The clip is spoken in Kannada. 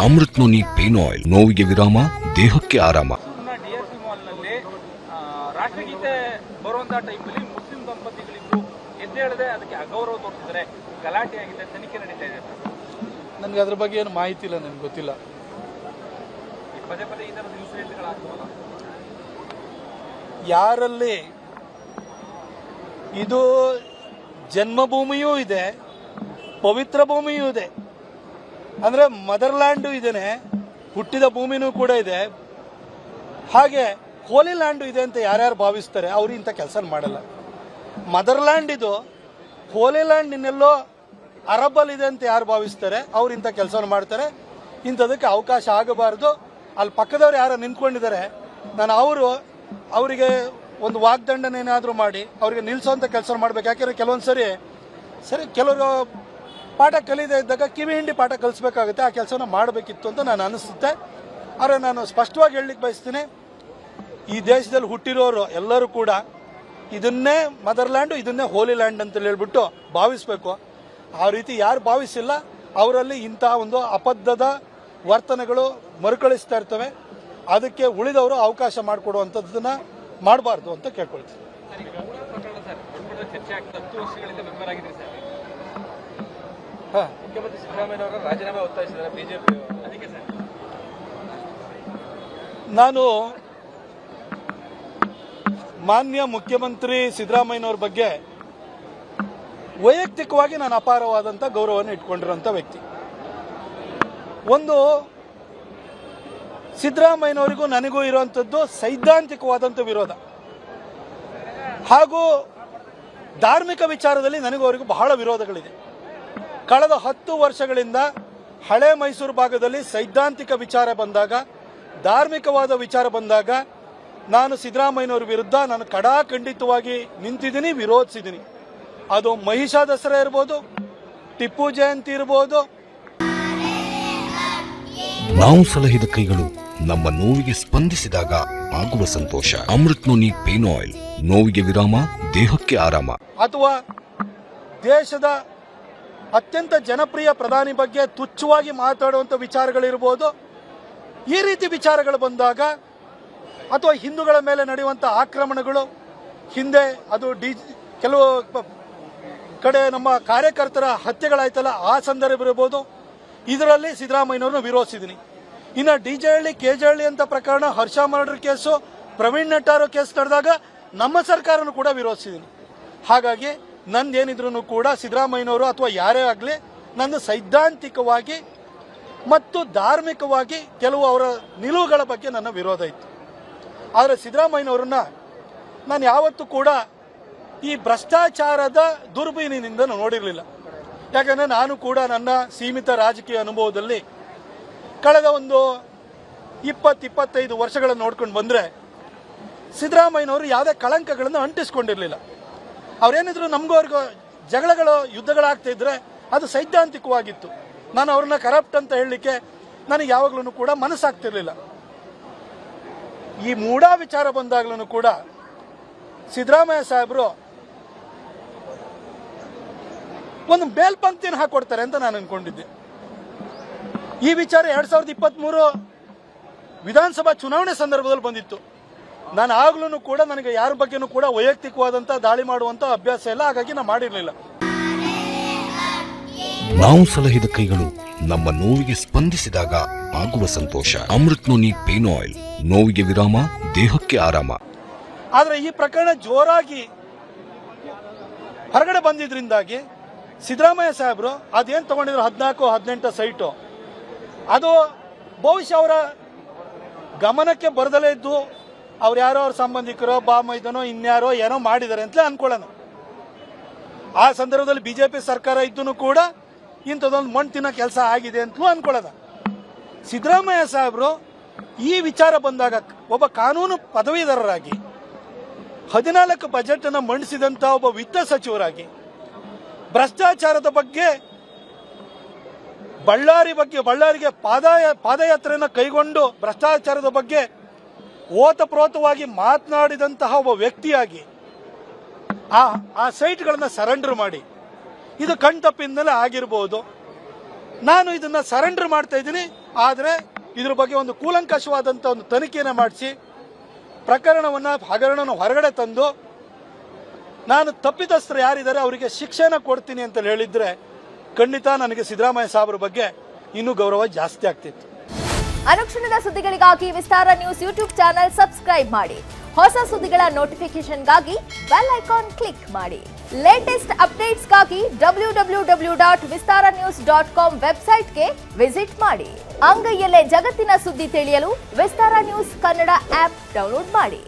ಅಮೃತ್ ನೋನಿ ಪೇನ್ ಆಯಿಲ್, ನೋವಿಗೆ ವಿರಾಮ, ದೇಹಕ್ಕೆ ಆರಾಮ. ಡಿಆರ್ಸಿ ಮಾಲ್ನಲ್ಲಿ ರಾಷ್ಟ್ರಗೀತೆ ಬರುವಂತಹ ಟೈಮಲ್ಲಿ ಮುಸ್ಲಿಂ ದಂಪತಿಗಳಿಗೂ ಎದ್ದೇಳದೆ ಅದಕ್ಕೆ ಅಗೌರವ ತೋರಿಸಿದರೆ ಗಲಾಟೆ ಆಗಿದೆ, ತನಿಖೆ ನಡೀತಾ ಇದೆ. ನನಗೆ ಅದ್ರ ಬಗ್ಗೆ ಏನು ಮಾಹಿತಿ ಇಲ್ಲ, ನನಗೆ ಗೊತ್ತಿಲ್ಲ. ಪದೇ ಪದೇ ಈ ಥರದ ಇನ್ಸಿಡೆಂಟ್ಗಳಾಗ್ತವಲ್ಲ, ಯಾರಲ್ಲಿ ಇದು ಜನ್ಮಭೂಮಿಯೂ ಇದೆ, ಪವಿತ್ರ ಭೂಮಿಯೂ ಇದೆ, ಅಂದರೆ ಮದರ್ಲ್ಯಾಂಡು ಇದೇನೆ, ಹುಟ್ಟಿದ ಭೂಮಿನೂ ಕೂಡ ಇದೆ, ಹಾಗೆ ಹೋಲಿ ಲ್ಯಾಂಡು ಇದೆ ಅಂತ ಯಾರ್ಯಾರು ಭಾವಿಸ್ತಾರೆ ಅವರು ಇಂಥ ಕೆಲಸ ಮಾಡಲ್ಲ. ಮದರ್ಲ್ಯಾಂಡ್ ಇದು, ಹೋಲಿ ಲ್ಯಾಂಡ್ ಇನ್ನೆಲ್ಲೋ ಅರಬ್ಬಲ್ಲಿ ಇದೆ ಅಂತ ಯಾರು ಭಾವಿಸ್ತಾರೆ ಅವ್ರು ಇಂಥ ಕೆಲಸವನ್ನು ಮಾಡ್ತಾರೆ. ಇಂಥದಕ್ಕೆ ಅವಕಾಶ ಆಗಬಾರ್ದು. ಅಲ್ಲಿ ಪಕ್ಕದವ್ರು ಯಾರು ನಿಂತ್ಕೊಂಡಿದ್ದಾರೆ, ನಾನು ಅವರಿಗೆ ಒಂದು ವಾಗ್ದಂಡನೇನಾದರೂ ಮಾಡಿ ಅವರಿಗೆ ನಿಲ್ಲಿಸೋಂಥ ಕೆಲಸ ಮಾಡಬೇಕು. ಯಾಕೆಂದರೆ ಕೆಲವೊಂದು ಸರಿ ಕೆಲವರು ಪಾಠ ಕಲಿಯದೇ ಇದ್ದಾಗ ಕಿವಿ ಹಿಂಡಿ ಪಾಠ ಕಲಿಸ್ಬೇಕಾಗುತ್ತೆ, ಆ ಕೆಲಸನ ಮಾಡಬೇಕಿತ್ತು ಅಂತ ನಾನು ಅನಿಸುತ್ತೆ. ಆದರೆ ನಾನು ಸ್ಪಷ್ಟವಾಗಿ ಹೇಳಲಿಕ್ಕೆ ಬಯಸ್ತೀನಿ, ಈ ದೇಶದಲ್ಲಿ ಹುಟ್ಟಿರೋರು ಎಲ್ಲರೂ ಕೂಡ ಇದನ್ನೇ ಮದರ್ಲ್ಯಾಂಡು, ಇದನ್ನೇ ಹೋಲಿ ಲ್ಯಾಂಡ್ ಅಂತ ಹೇಳ್ಬಿಟ್ಟು ಭಾವಿಸಬೇಕು. ಆ ರೀತಿ ಯಾರು ಭಾವಿಸಿಲ್ಲ ಅವರಲ್ಲಿ ಇಂತಹ ಒಂದು ಅಬದ್ಧದ ವರ್ತನೆಗಳು ಮರುಕಳಿಸ್ತಾ ಇರ್ತವೆ. ಅದಕ್ಕೆ ಉಳಿದವರು ಅವಕಾಶ ಮಾಡಿಕೊಡುವಂಥದ್ದನ್ನ ಮಾಡಬಾರ್ದು ಅಂತ ಕೇಳ್ಕೊಳ್ತೀನಿ. ಮುಖ್ಯಮಂತ್ರಿ ಸಿದ್ದರಾಮಯ್ಯ ಅವರ ರಾಜೀನಾಮೆ ಒತ್ತಾಯಿಸಿದ್ದಾರೆ ಬಿಜೆಪಿ. ಅದಕ್ಕೆ ಸರ್ ನಾನು ಮಾನ್ಯ ಮುಖ್ಯಮಂತ್ರಿ ಸಿದ್ದರಾಮಯ್ಯನವ್ರ ಬಗ್ಗೆ ವೈಯಕ್ತಿಕವಾಗಿ ನಾನು ಅಪಾರವಾದಂಥ ಗೌರವವನ್ನು ಇಟ್ಕೊಂಡಿರೋಂಥ ವ್ಯಕ್ತಿ. ಒಂದು ಸಿದ್ದರಾಮಯ್ಯನವರಿಗೂ ನನಗೂ ಇರುವಂಥದ್ದು ಸೈದ್ಧಾಂತಿಕವಾದಂಥ ವಿರೋಧ, ಹಾಗೂ ಧಾರ್ಮಿಕ ವಿಚಾರದಲ್ಲಿ ನನಗೂ ಅವರಿಗೂ ಬಹಳ ವಿರೋಧಗಳಿದೆ. ಕಳೆದ 10 ವರ್ಷಗಳಿಂದ ಹಳೆ ಮೈಸೂರು ಭಾಗದಲ್ಲಿ ಸೈದ್ಧಾಂತಿಕ ವಿಚಾರ ಬಂದಾಗ, ಧಾರ್ಮಿಕವಾದ ವಿಚಾರ ಬಂದಾಗ ನಾನು ಸಿದ್ದರಾಮಯ್ಯನವ್ರ ವಿರುದ್ಧ ನಾನು ಕಡಾಖಂಡಿತವಾಗಿ ನಿಂತಿದ್ದೀನಿ, ವಿರೋಧಿಸಿದ್ದೀನಿ. ಅದು ಮಹಿಷಾ ದಸರಾ ಇರ್ಬೋದು, ಟಿಪ್ಪು ಜಯಂತಿ ಇರ್ಬೋದು. ನಾವು ಸಲಹಿದ ಕೈಗಳು ನಮ್ಮ ನೋವಿಗೆ ಸ್ಪಂದಿಸಿದಾಗ ಆಗುವ ಸಂತೋಷ. ಅಮೃತ್ ನೋನಿ ಪೇನ್ ಆಯಿಲ್, ನೋವಿಗೆ ವಿರಾಮ, ದೇಹಕ್ಕೆ ಆರಾಮ. ಅಥವಾ ದೇಶದ ಅತ್ಯಂತ ಜನಪ್ರಿಯ ಪ್ರಧಾನಿ ಬಗ್ಗೆ ತುಚ್ಛವಾಗಿ ಮಾತಾಡುವಂಥ ವಿಚಾರಗಳಿರ್ಬೋದು. ಈ ರೀತಿ ವಿಚಾರಗಳು ಬಂದಾಗ, ಅಥವಾ ಹಿಂದೂಗಳ ಮೇಲೆ ನಡೆಯುವಂಥ ಆಕ್ರಮಣಗಳು, ಹಿಂದೆ ಅದು ಕೆಲವು ಕಡೆ ನಮ್ಮ ಕಾರ್ಯಕರ್ತರ ಹತ್ಯೆಗಳಾಯ್ತಲ್ಲ, ಆ ಸಂದರ್ಭ ಇರ್ಬೋದು. ಇದರಲ್ಲಿ ಸಿದ್ದರಾಮಯ್ಯನವ್ರನ್ನ ವಿರೋಧಿಸಿದ್ದೀನಿ. ಇನ್ನು ಡಿಜೆಹಳ್ಳಿ ಕೆಜೆಹಳ್ಳಿ ಅಂತ ಪ್ರಕರಣ, ಹರ್ಷ ಮರ್ಡರ್ ಕೇಸು, ಪ್ರವೀಣ್ ನೆಟ್ಟಾರೋ ಕೇಸ್ ನಡೆದಾಗ ನಮ್ಮ ಸರ್ಕಾರನೂ ಕೂಡ ವಿರೋಧಿಸಿದ್ದೀನಿ. ಹಾಗಾಗಿ ನಂದೇನಿದ್ರು ಕೂಡ ಸಿದ್ದರಾಮಯ್ಯನವರು ಅಥವಾ ಯಾರೇ ಆಗಲಿ, ನನ್ನ ಸೈದ್ಧಾಂತಿಕವಾಗಿ ಮತ್ತು ಧಾರ್ಮಿಕವಾಗಿ ಕೆಲವು ಅವರ ನಿಲುವುಗಳ ಬಗ್ಗೆ ನನ್ನ ವಿರೋಧ ಇತ್ತು. ಆದರೆ ಸಿದ್ದರಾಮಯ್ಯನವ್ರನ್ನ ನಾನು ಯಾವತ್ತೂ ಕೂಡ ಈ ಭ್ರಷ್ಟಾಚಾರದ ದುರ್ಬೀನಿನಿಂದ ನೋಡಿರಲಿಲ್ಲ. ಯಾಕಂದರೆ ನಾನು ಕೂಡ ನನ್ನ ಸೀಮಿತ ರಾಜಕೀಯ ಅನುಭವದಲ್ಲಿ ಕಳೆದ ಒಂದು 20-25 ವರ್ಷಗಳನ್ನು ನೋಡ್ಕೊಂಡು ಬಂದರೆ ಸಿದ್ದರಾಮಯ್ಯನವರು ಯಾವುದೇ ಕಳಂಕಗಳನ್ನು ಅಂಟಿಸ್ಕೊಂಡಿರಲಿಲ್ಲ. ಅವರೇನಿದ್ರು ನಮಗೂ ಅವ್ರಿಗೂ ಜಗಳಗಳು, ಯುದ್ಧಗಳಾಗ್ತಾ ಇದ್ರೆ ಅದು ಸೈದ್ಧಾಂತಿಕವಾಗಿತ್ತು. ನಾನು ಅವ್ರನ್ನ ಕರಪ್ಟ್ ಅಂತ ಹೇಳಲಿಕ್ಕೆ ನನಗೆ ಯಾವಾಗಲೂ ಕೂಡ ಮನಸ್ಸಾಗ್ತಿರ್ಲಿಲ್ಲ. ಈ ಮೂಢಾ ವಿಚಾರ ಬಂದಾಗ್ಲೂ ಕೂಡ ಸಿದ್ದರಾಮಯ್ಯ ಸಾಹೇಬರು ಒಂದು ಮೇಲ್ಪಂಕ್ತಿಯನ್ನು ಹಾಕೊಡ್ತಾರೆ ಅಂತ ನಾನು ಅನ್ಕೊಂಡಿದ್ದೆ. ಈ ವಿಚಾರ 2023 ವಿಧಾನಸಭಾ ಚುನಾವಣೆ ಸಂದರ್ಭದಲ್ಲಿ ಬಂದಿತ್ತು. ನಾನು ಆಗ್ಲೂ ಕೂಡ ನನಗೆ ಯಾರ ಬಗ್ಗೆನೂ ಕೂಡ ವೈಯಕ್ತಿಕವಾದಂಥ ದಾಳಿ ಮಾಡುವಂಥ ಅಭ್ಯಾಸ ಇಲ್ಲ, ಹಾಗಾಗಿ ನಾನು ಮಾಡಿರಲಿಲ್ಲ. ನಾವು ಸಲಹಿದ ಕೈಗಳು ನಮ್ಮ ನೋವಿಗೆ ಸ್ಪಂದಿಸಿದಾಗ ಆಗುವ ಸಂತೋಷ. ಅಮೃತ್ ನೋನಿ ಪೇನ್ ಆಯಿಲ್, ನೋವಿಗೆ ವಿರಾಮ, ದೇಹಕ್ಕೆ ಆರಾಮ. ಆದರೆ ಈ ಪ್ರಕರಣ ಜೋರಾಗಿ ಹೊರಗಡೆ ಬಂದಿದ್ರಿಂದಾಗಿ ಸಿದ್ದರಾಮಯ್ಯ ಸಾಹೇಬರು ಅದೇನು ತಗೊಂಡಿದ್ರು 14-18 ಸೈಟು, ಅದು ಬಹುಶಃ ಅವರ ಗಮನಕ್ಕೆ ಬರದಲೇ ಇದ್ದು ಅವ್ರು ಯಾರೋ ಅವ್ರ ಸಂಬಂಧಿಕರೋ ಬಾಮೈದನೋ ಇನ್ಯಾರೋ ಏನೋ ಮಾಡಿದ್ದಾರೆ ಅಂತಲೇ ಅನ್ಕೊಳ್ಳೋಣ. ಆ ಸಂದರ್ಭದಲ್ಲಿ ಬಿಜೆಪಿ ಸರ್ಕಾರ ಇದ್ದೂ ಕೂಡ ಇಂಥದ್ದೊಂದು ಮಣ್ಣು ತಿನ್ನೋ ಕೆಲಸ ಆಗಿದೆ ಅಂತಲೂ ಅನ್ಕೊಳ್ಳೋಣ. ಸಿದ್ದರಾಮಯ್ಯ ಸಾಹೇಬರು ಈ ವಿಚಾರ ಬಂದಾಗ ಒಬ್ಬ ಕಾನೂನು ಪದವೀಧರರಾಗಿ 14 ಬಜೆಟ್ ಅನ್ನು ಮಂಡಿಸಿದಂಥ ಒಬ್ಬ ವಿತ್ತ ಸಚಿವರಾಗಿ ಭ್ರಷ್ಟಾಚಾರದ ಬಗ್ಗೆ ಬಳ್ಳಾರಿಗೆ ಪಾದಯಾತ್ರೆಯನ್ನು ಕೈಗೊಂಡು ಭ್ರಷ್ಟಾಚಾರದ ಬಗ್ಗೆ ಓತಪ್ರೋತವಾಗಿ ಮಾತನಾಡಿದಂತಹ ಒಬ್ಬ ವ್ಯಕ್ತಿಯಾಗಿ ಆ ಸೈಟ್ಗಳನ್ನು ಸರೆಂಡರ್ ಮಾಡಿ, ಇದು ಕಣ್ತಪ್ಪಿಂದಲೇ ಆಗಿರ್ಬೋದು. ನಾನು ಇದನ್ನು ಸರೆಂಡರ್ ಮಾಡ್ತಾ ಇದ್ದೀನಿ. ಆದರೆ ಇದ್ರ ಬಗ್ಗೆ ಒಂದು ಕೂಲಂಕಷವಾದಂಥ ಒಂದು ತನಿಖೆಯನ್ನು ಮಾಡಿಸಿ ಹಗರಣವನ್ನು ಹೊರಗಡೆ ತಂದು ನಾನು ತಪ್ಪಿತಸ್ಥರು ಯಾರಿದ್ದಾರೆ ಅವರಿಗೆ ಶಿಕ್ಷೆನ ಕೊಡ್ತೀನಿ ಅಂತ ಹೇಳಿದ್ರೆ ಖಂಡಿತ ನನಗೆ ಸಿದ್ದರಾಮಯ್ಯ ಸಾಹೇಬ್ರ ಬಗ್ಗೆ ಇನ್ನೂ ಗೌರವ ಜಾಸ್ತಿ ಆಗ್ತಿತ್ತು. ಅನುಕ್ಷಣದ ಸುದ್ದಿಗಳಿಗಾಗಿ ವಿಸ್ತಾರ ನ್ಯೂಸ್ ಯೂಟ್ಯೂಬ್ ಚಾನೆಲ್ ಸಬ್ಸ್ಕ್ರೈಬ್ ಮಾಡಿ. ಹೊಸ ಸುದ್ದಿಗಳ ನೋಟಿಫಿಕೇಶನ್ಗಾಗಿ ಬೆಲ್ ಐಕಾನ್ ಕ್ಲಿಕ್ ಮಾಡಿ. ಲೇಟೆಸ್ಟ್ ಅಪ್ಡೇಟ್ಸ್ಗಾಗಿ www.vistaranews.com ವೆಬ್ಸೈಟ್ಗೆ ವಿಸಿಟ್ ಮಾಡಿ. ಅಂಗೈಯಲ್ಲೇ ಜಗತ್ತಿನ ಸುದ್ದಿ ತಿಳಿಯಲು ವಿಸ್ತಾರ ನ್ಯೂಸ್ ಕನ್ನಡ ಆಪ್ ಡೌನ್ಲೋಡ್ ಮಾಡಿ.